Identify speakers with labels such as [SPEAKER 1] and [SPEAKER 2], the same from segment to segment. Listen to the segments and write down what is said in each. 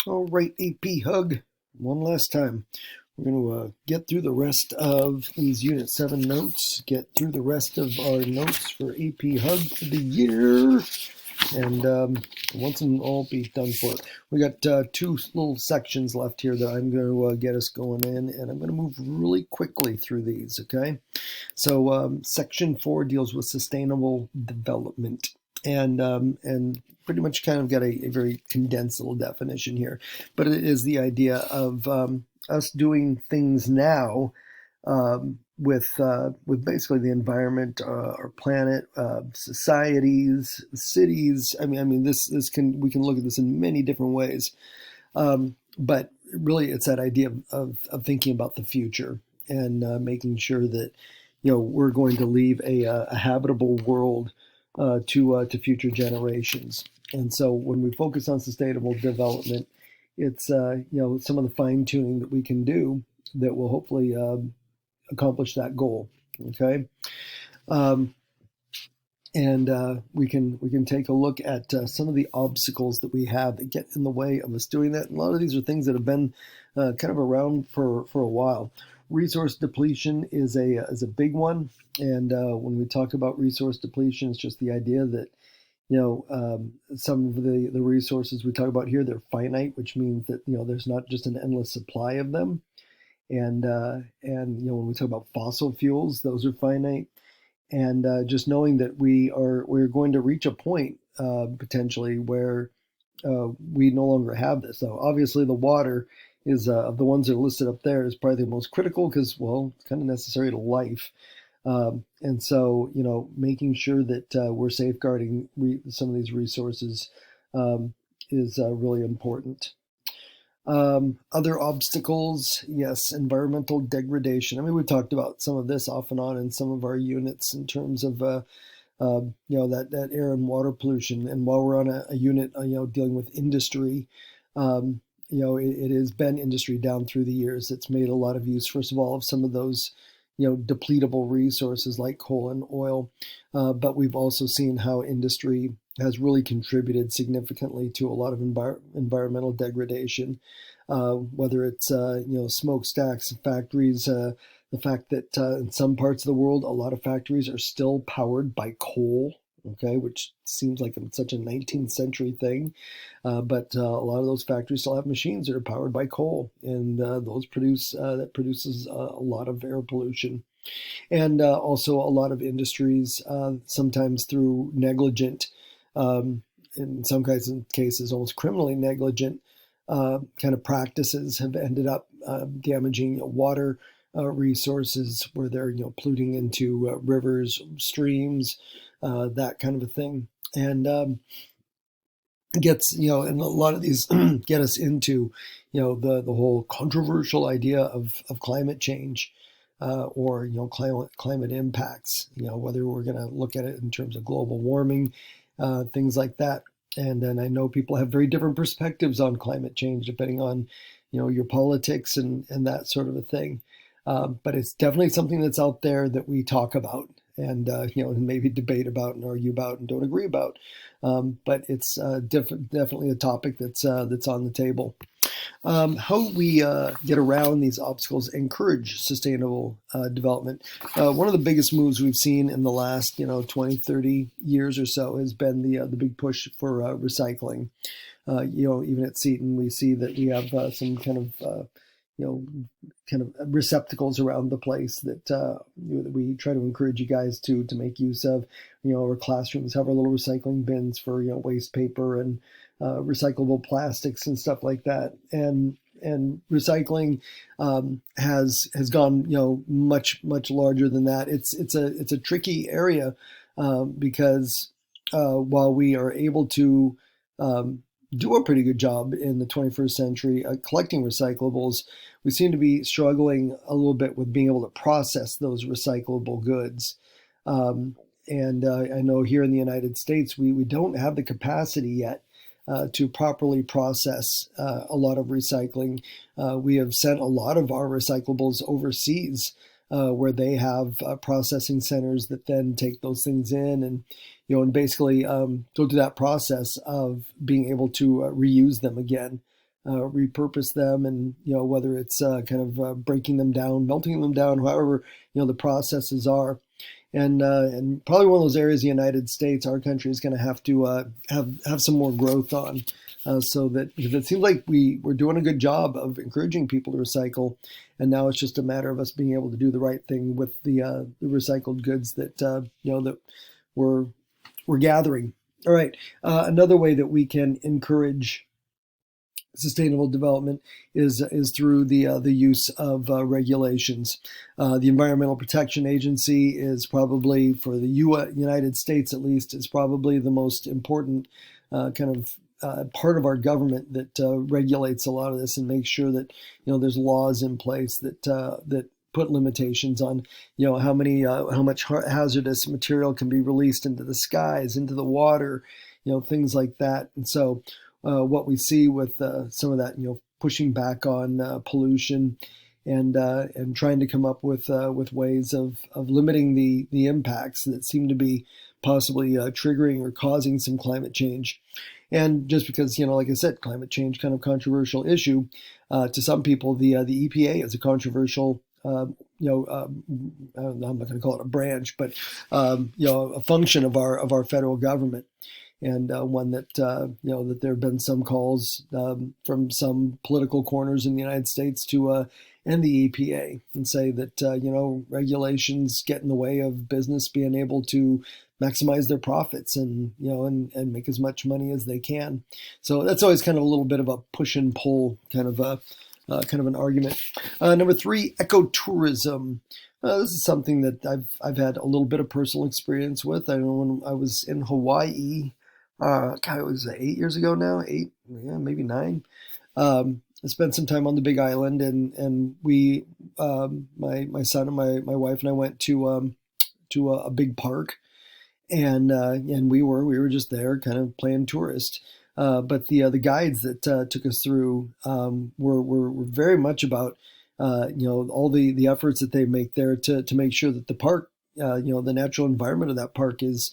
[SPEAKER 1] All right, AP Hug, one last time. We're going to get through the rest of these Unit 7 notes, get through the rest of our notes for AP Hug for the year, and once and all be done for it. We got two little sections left here that I'm going to get us going in, and I'm going to move really quickly through these, okay? So Section 4 deals with sustainable development, and pretty much kind of got a very condensed little definition here, but it is the idea of us doing things now with basically the environment, our planet, societies, cities. I mean, this can we can look at this in many different ways, but really, it's that idea of thinking about the future and making sure that we're going to leave a habitable world to future generations. And so when we focus on sustainable development, it's some of the fine tuning that we can do that will hopefully accomplish that goal. Okay. Um, and we can take a look at some of the obstacles that we have that get in the way of us doing that. And a lot of these are things that have been kind of around for a while. Resource depletion is a big one, and when we talk about resource depletion, it's just the idea that some of the resources we talk about here, they're finite, which means that there's not just an endless supply of them. And when we talk about fossil fuels, those are finite, and just knowing that we're going to reach a point potentially where we no longer have this. So obviously the water is of the ones that are listed up there is probably the most critical because, well, it's kind of necessary to life. And so making sure that we're safeguarding some of these resources is really important. Other obstacles, yes, environmental degradation. I mean, we've talked about some of this off and on in some of our units in terms of that air and water pollution. And while we're on a unit, dealing with industry, it has been industry down through the years. It's made a lot of use, first of all, of some of those depletable resources like coal and oil, but we've also seen how industry has really contributed significantly to a lot of environmental degradation, whether it's smokestacks, factories. The fact that in some parts of the world, a lot of factories are still powered by coal, okay, which seems like such a 19th century thing. But a lot of those factories still have machines that are powered by coal, and that produces a lot of air pollution. And also a lot of industries, sometimes through negligent, um, in some cases almost criminally negligent kind of practices, have ended up damaging water resources, where they're polluting into rivers, streams, that kind of a thing. And gets and a lot of these get us into the whole controversial idea of climate change, or climate impacts, whether we're going to look at it in terms of global warming, things like that. And then I know people have very different perspectives on climate change depending on your politics and that sort of a thing. But it's definitely something that's out there that we talk about, and and maybe debate about and argue about and don't agree about. But it's definitely a topic that's on the table. How we get around these obstacles, encourage sustainable development. One of the biggest moves we've seen in the last 20, 30 years or so has been the big push for recycling. Even at Seton, we see that we have some kind of you know, kind of receptacles around the place that we try to encourage you guys to make use of. Our classrooms have our little recycling bins for waste paper and recyclable plastics and stuff like that. And recycling has gone much larger than that. It's a tricky area because while we are able to do a pretty good job in the 21st century collecting recyclables, we seem to be struggling a little bit with being able to process those recyclable goods. And I know here in the United States, we don't have the capacity yet to properly process a lot of recycling. We have sent a lot of our recyclables overseas, where they have processing centers that then take those things in and basically go through that process of being able to reuse them again. repurpose them, and whether it's kind of breaking them down, melting them down, however the processes are. And probably one of those areas, the United States, our country is going to have to have some more growth on, so that, because it seems like we're doing a good job of encouraging people to recycle, and now it's just a matter of us being able to do the right thing with the recycled goods that that we're gathering. All right, another way that we can encourage sustainable development is through the use of regulations. The Environmental Protection Agency is probably, for the United States at least, is probably the most important kind of part of our government that regulates a lot of this and makes sure that there's laws in place that put limitations on how much hazardous material can be released into the skies, into the water, things like that. And so what we see with some of that, pushing back on pollution and trying to come up with ways of limiting the impacts that seem to be possibly triggering or causing some climate change. And just because, like I said, climate change, kind of controversial issue to some people, the EPA is a controversial, I'm not going to call it a branch, but a function of our federal government. And one that that there have been some calls from some political corners in the United States to end the EPA and say that regulations get in the way of business being able to maximize their profits and and make as much money as they can. So that's always kind of a little bit of a push and pull kind of an argument. Number 3, ecotourism. This is something that I've had a little bit of personal experience with. I know when I was in Hawaii. It was 8 years ago now, maybe 9. I spent some time on the Big Island, and we, my son and my wife and I went to a big park, and we were just there, kind of playing tourist. But the guides that took us through were very much about all the efforts that they make there to make sure that the park, the natural environment of that park is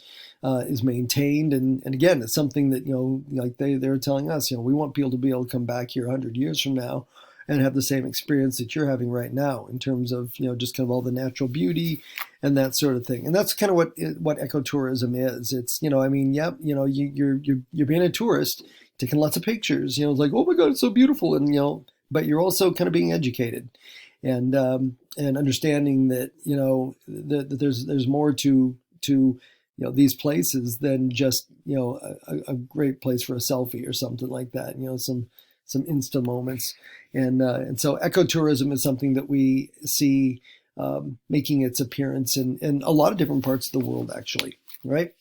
[SPEAKER 1] maintained, and again, it's something that like they were telling us, we want people to be able to come back here 100 years from now and have the same experience that you're having right now in terms of just kind of all the natural beauty and that sort of thing. And that's kind of what ecotourism is. It's you're being a tourist, taking lots of pictures. It's like, oh my God, it's so beautiful, and but you're also kind of being educated and understanding that that there's more to these places than just a great place for a selfie or something like that. Some Insta moments, and so ecotourism is something that we see making its appearance in a lot of different parts of the world, actually. Right.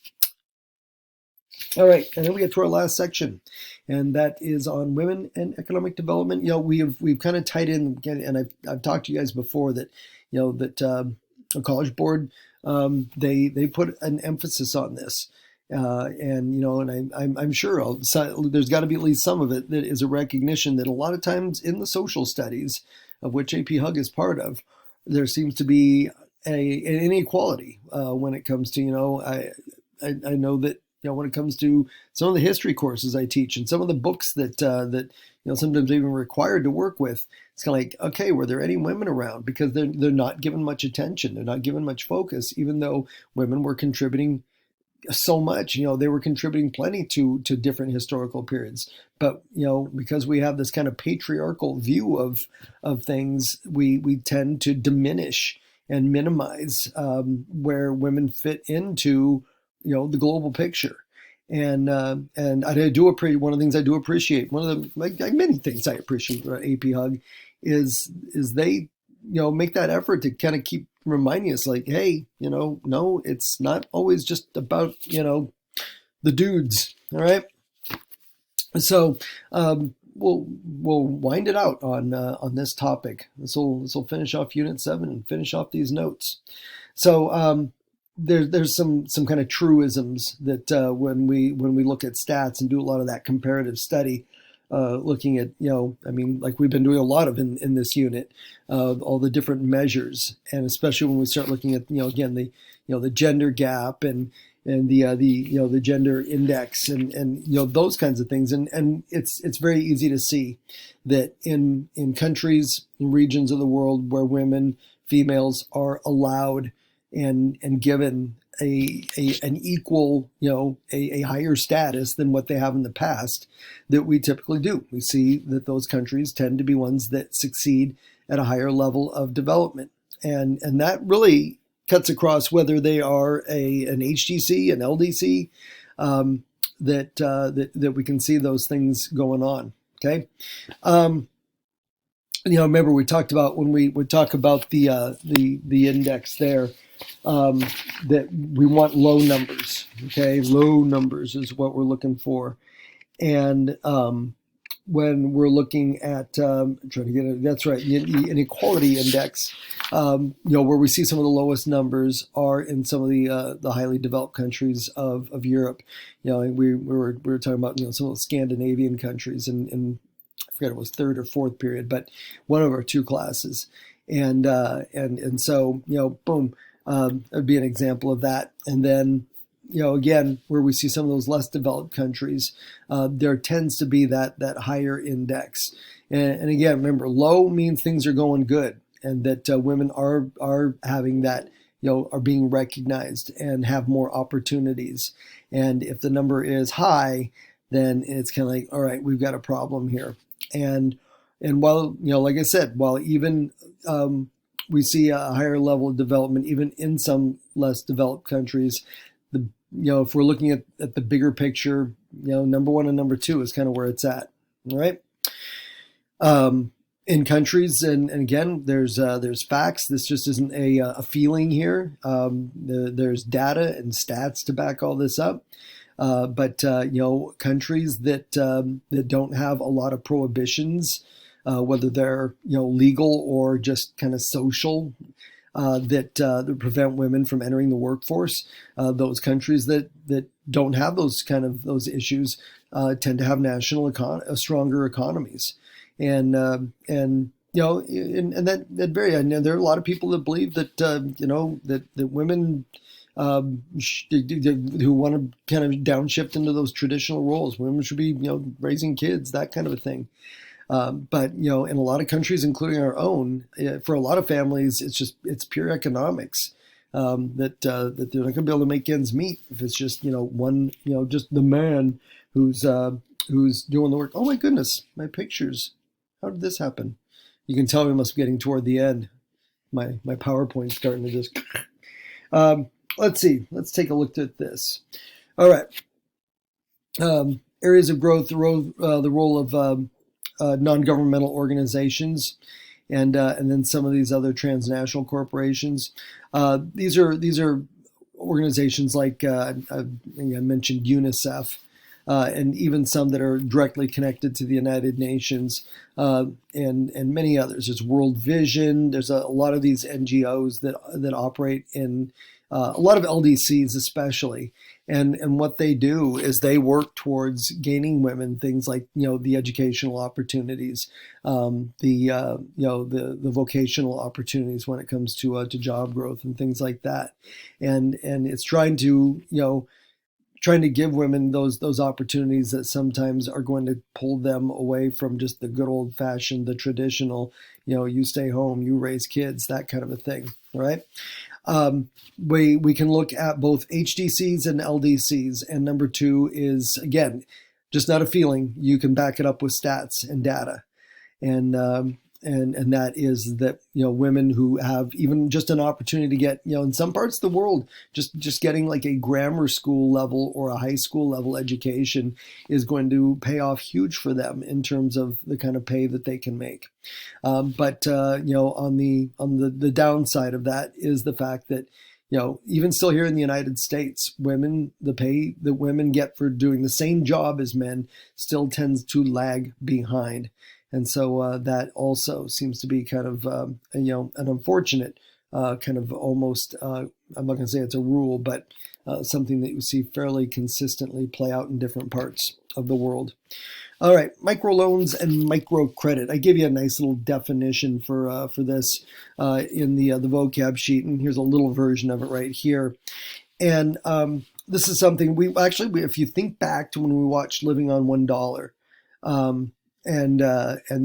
[SPEAKER 1] All right, and then we get to our last section, and that is on women and economic development. We've kind of tied in, and I've talked to you guys before that that a College Board, they put an emphasis on this, and I'm sure there's got to be at least some of it that is a recognition that a lot of times in the social studies, of which AP Hug is part of, there seems to be an inequality when it comes to I know that when it comes to some of the history courses I teach and some of the books that sometimes even required to work with, it's kind of like, okay, were there any women around? Because they're not given much attention, they're not given much focus, even though women were contributing so much. They were contributing plenty to different historical periods. But because we have this kind of patriarchal view of things, we tend to diminish and minimize where women fit into the global picture. And I do appreciate, one of the things I do appreciate, one of the like many things I appreciate about AP Hug is they make that effort to kind of keep reminding us, like, hey, no, it's not always just about the dudes. All right. So we'll wind it out on this topic. This will finish off Unit 7 and finish off these notes. So there's some kind of truisms that when we look at stats and do a lot of that comparative study, looking at like we've been doing a lot of in this unit, all the different measures, and especially when we start looking at again the gender gap and and the gender index, and those kinds of things, and it's very easy to see that in countries, in regions of the world where females are allowed and given an equal, a higher status than what they have in the past, that we typically do. We see that those countries tend to be ones that succeed at a higher level of development, and that really cuts across whether they are an HDC, an LDC, that we can see those things going on. Okay. Remember we talked about, when we would talk about the index there, that we want low numbers. Okay, low numbers is what we're looking for, and when we're looking at trying to get it, that's right, the inequality index, where we see some of the lowest numbers are in some of the highly developed countries of Europe. We were talking about some of the Scandinavian countries, and I forget it was third or fourth period, but one of our two classes, and so boom, it would be an example of that. And then again, where we see some of those less developed countries, there tends to be that higher index. And again, remember, low means things are going good, and that women are having that, are being recognized and have more opportunities. And if the number is high, then it's kind of like, all right, we've got a problem here. And while, like I said, while even we see a higher level of development, even in some less developed countries, if we're looking at the bigger picture, number one and number two is kind of where it's at. All right. In countries, and again, there's facts. This just isn't a feeling here. There's data and stats to back all this up. But countries that don't have a lot of prohibitions, whether they're legal or just kind of social, that prevent women from entering the workforce. Those countries that don't have those issues tend to have stronger economies, and that vary. I know there are a lot of people that believe that that women who want to kind of downshift into those traditional roles. Women should be raising kids, that kind of a thing. But in a lot of countries, including our own, for a lot of families, it's pure economics, that they're not going to be able to make ends meet if it's just one, just the man who's doing the work. Oh my goodness, my pictures! How did this happen? You can tell we must be getting toward the end. My PowerPoint's starting to just. Let's see. Let's take a look at this. All right. Areas of growth. The role of non-governmental organizations, and then some of these other transnational corporations. These are organizations like I mentioned UNICEF, and even some that are directly connected to the United Nations, and many others. There's World Vision. There's a lot of these NGOs that operate in a lot of LDCs especially. And what they do is they work towards gaining women things like the educational opportunities, the vocational opportunities when it comes to job growth and things like that, and it's trying to give women those opportunities that sometimes are going to pull them away from just the good old fashioned, the traditional, you stay home, you raise kids, that kind of a thing, right? We can look at both HDCs and LDCs, and number two is, again, just not a feeling. You can back it up with stats and data, and that is that women who have even just an opportunity to get in some parts of the world, just getting like a grammar school level or a high school level education is going to pay off huge for them in terms of the kind of pay that they can make. But on the downside of that is the fact that even still here in the United States, the pay that women get for doing the same job as men still tends to lag behind. And so that also seems to be kind of, an unfortunate kind of almost, I'm not going to say it's a rule, but something that you see fairly consistently play out in different parts of the world. All right, microloans and microcredit. I gave you a nice little definition for this in the vocab sheet, and here's a little version of it right here. And this is something if you think back to when we watched Living on $1, um, and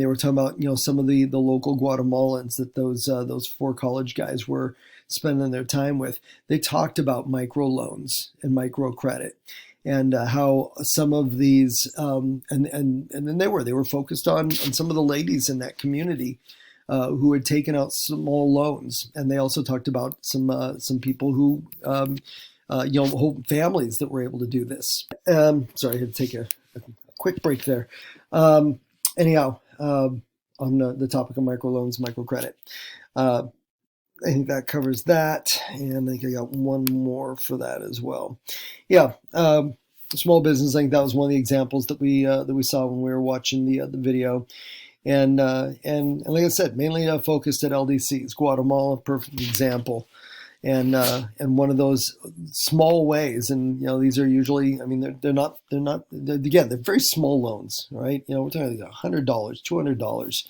[SPEAKER 1] they were talking about some of the local Guatemalans that those four college guys were spending their time with. They talked about microloans and microcredit, and how some of these and then they were focused on some of the ladies in that community who had taken out small loans, and they also talked about some people who whole families that were able to do this. Sorry, I had to take a quick break there. Anyhow, on the topic of microloans, microcredit, I think that covers that, and I think I got one more for that as well. Yeah, small business. I think that was one of the examples that we saw when we were watching the video. And like I said, mainly focused at LDCs. Guatemala, perfect example, and one of those small ways. And these are usually, I mean, they're very small loans, right? We're talking like $100, $200,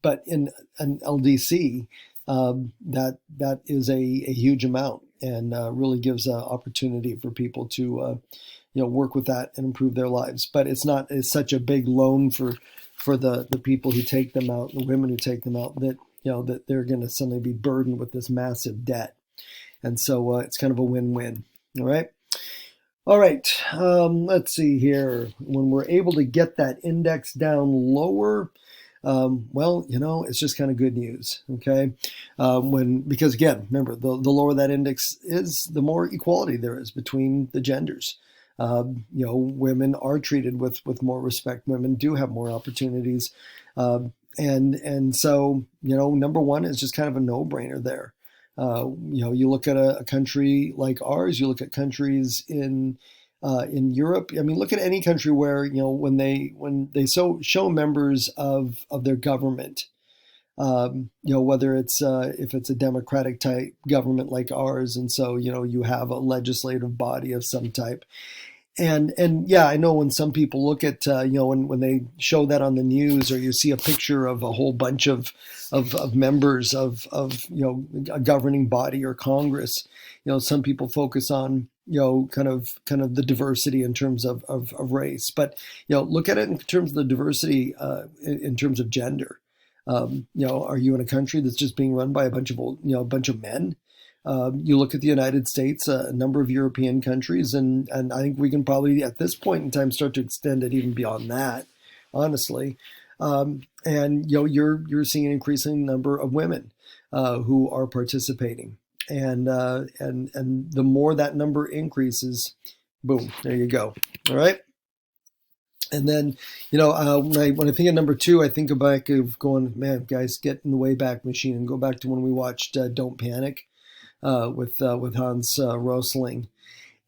[SPEAKER 1] but in an LDC, that is a huge amount, and really gives an opportunity for people to work with that and improve their lives. But it's such a big loan for the people who take them out, the women who take them out, that that they're going to suddenly be burdened with this massive debt. And so it's kind of a win-win. All right. Let's see here. When we're able to get that index down lower, it's just kind of good news. Okay. Because again, remember, the lower that index is, the more equality there is between the genders. Women are treated with more respect. Women do have more opportunities. And so, number one is just kind of a no-brainer there. You look at a country like ours, you look at countries in Europe. I mean, look at any country where, when they show members of their government, whether it's if it's a democratic type government like ours, and so you have a legislative body of some type, and yeah, I know when some people look at when they show that on the news, or you see a picture of a whole bunch of members of a governing body or Congress, some people focus on kind of the diversity in terms of race, but look at it in terms of the diversity in terms of gender. Are you in a country that's just being run by a bunch of men? You look at the United States, a number of European countries, and I think we can probably at this point in time start to extend it even beyond that, honestly. And you're seeing an increasing number of women who are participating, and the more that number increases, boom, there you go. All right. And then, when I think of number two, I think about going, man, guys, get in the Wayback Machine and go back to when we watched Don't Panic with Hans Rosling,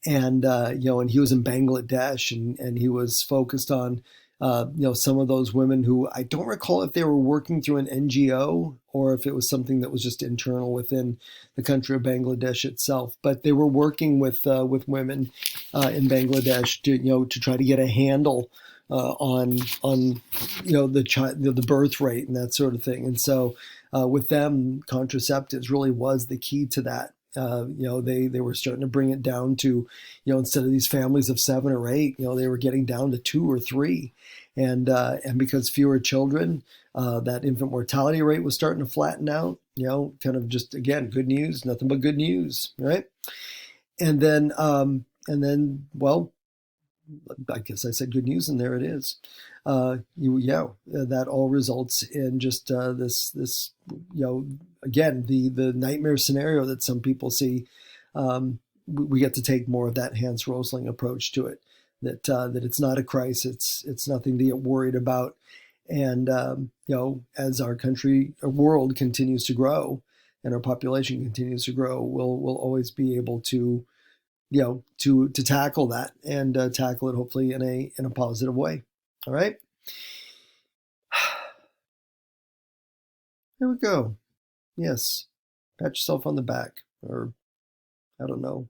[SPEAKER 1] and and he was in Bangladesh, and he was focused on some of those women who, I don't recall if they were working through an NGO or if it was something that was just internal within the country of Bangladesh itself, but they were working with women in Bangladesh to try to get a handle on the birth rate and that sort of thing. And so with them, contraceptives really was the key to that. They were starting to bring it down to, instead of these families of 7 or 8, they were getting down to 2 or 3. And because fewer children, that infant mortality rate was starting to flatten out, kind of just, again, good news, nothing but good news, right? And then, well, I guess I said good news, and there it is. That all results in just this again, the nightmare scenario that some people see. We get to take more of that Hans Rosling approach to it. That it's not a crisis, it's nothing to get worried about, and as our world continues to grow, and our population continues to grow, we'll always be able to to tackle that, and tackle it hopefully in a positive way. All right. There we go. Yes. Pat yourself on the back, or I don't know,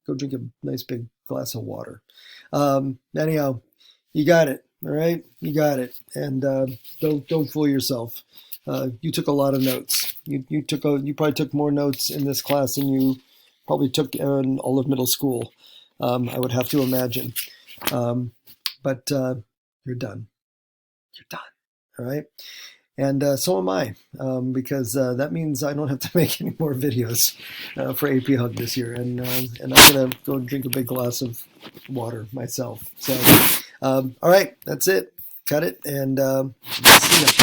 [SPEAKER 1] go drink a nice big glass of water. Anyhow, you got it. All right. You got it. And don't fool yourself. You took a lot of notes. You probably took more notes in this class than you probably took in all of middle school. I would have to imagine. Um, but you're done. You're done. All right. And so am I, because that means I don't have to make any more videos for AP Hug this year. And I'm going to go drink a big glass of water myself. So, all right, that's it. Cut it, and see ya.